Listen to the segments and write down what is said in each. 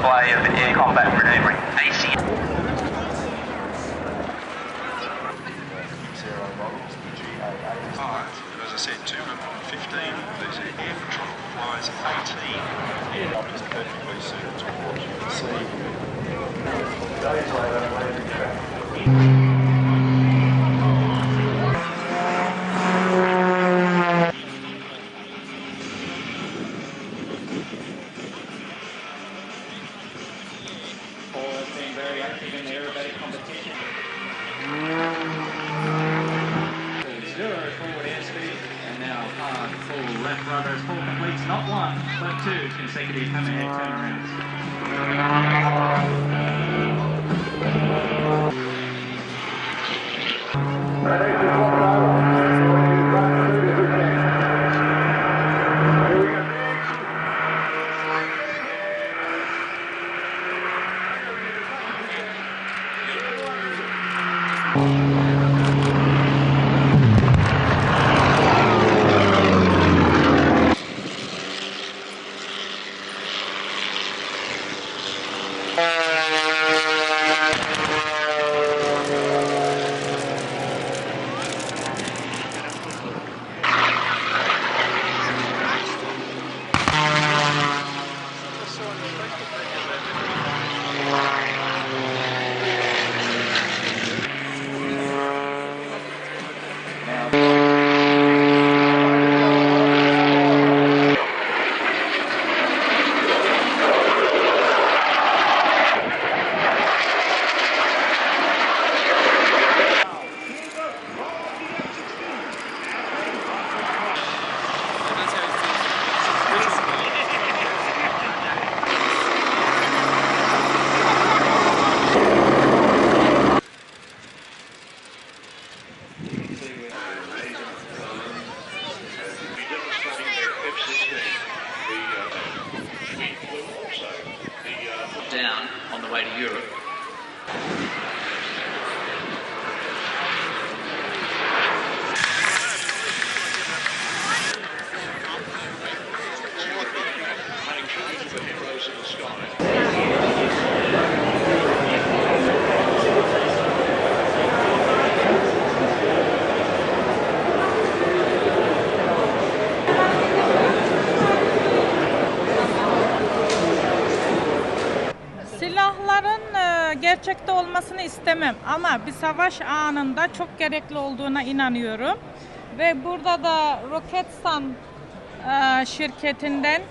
display of air combat manoeuvring. AC. As I said, 215 of these air patrol flies 18 helicopters perfectly suited to watch. You can see. Paul has been very active in the aerobatic competition. Zero forward airspeed, and now hard full left rudder as Paul completes not one, but two consecutive hammerhead turnarounds. Down on the way to Europe. Silahların gerçekte olmasını istemem ama bir savaş anında çok gerekli olduğuna inanıyorum. Ve burada da Roketsan şirketinden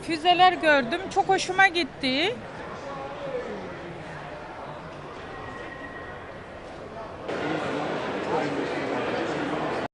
füzeler gördüm. Çok hoşuma gitti.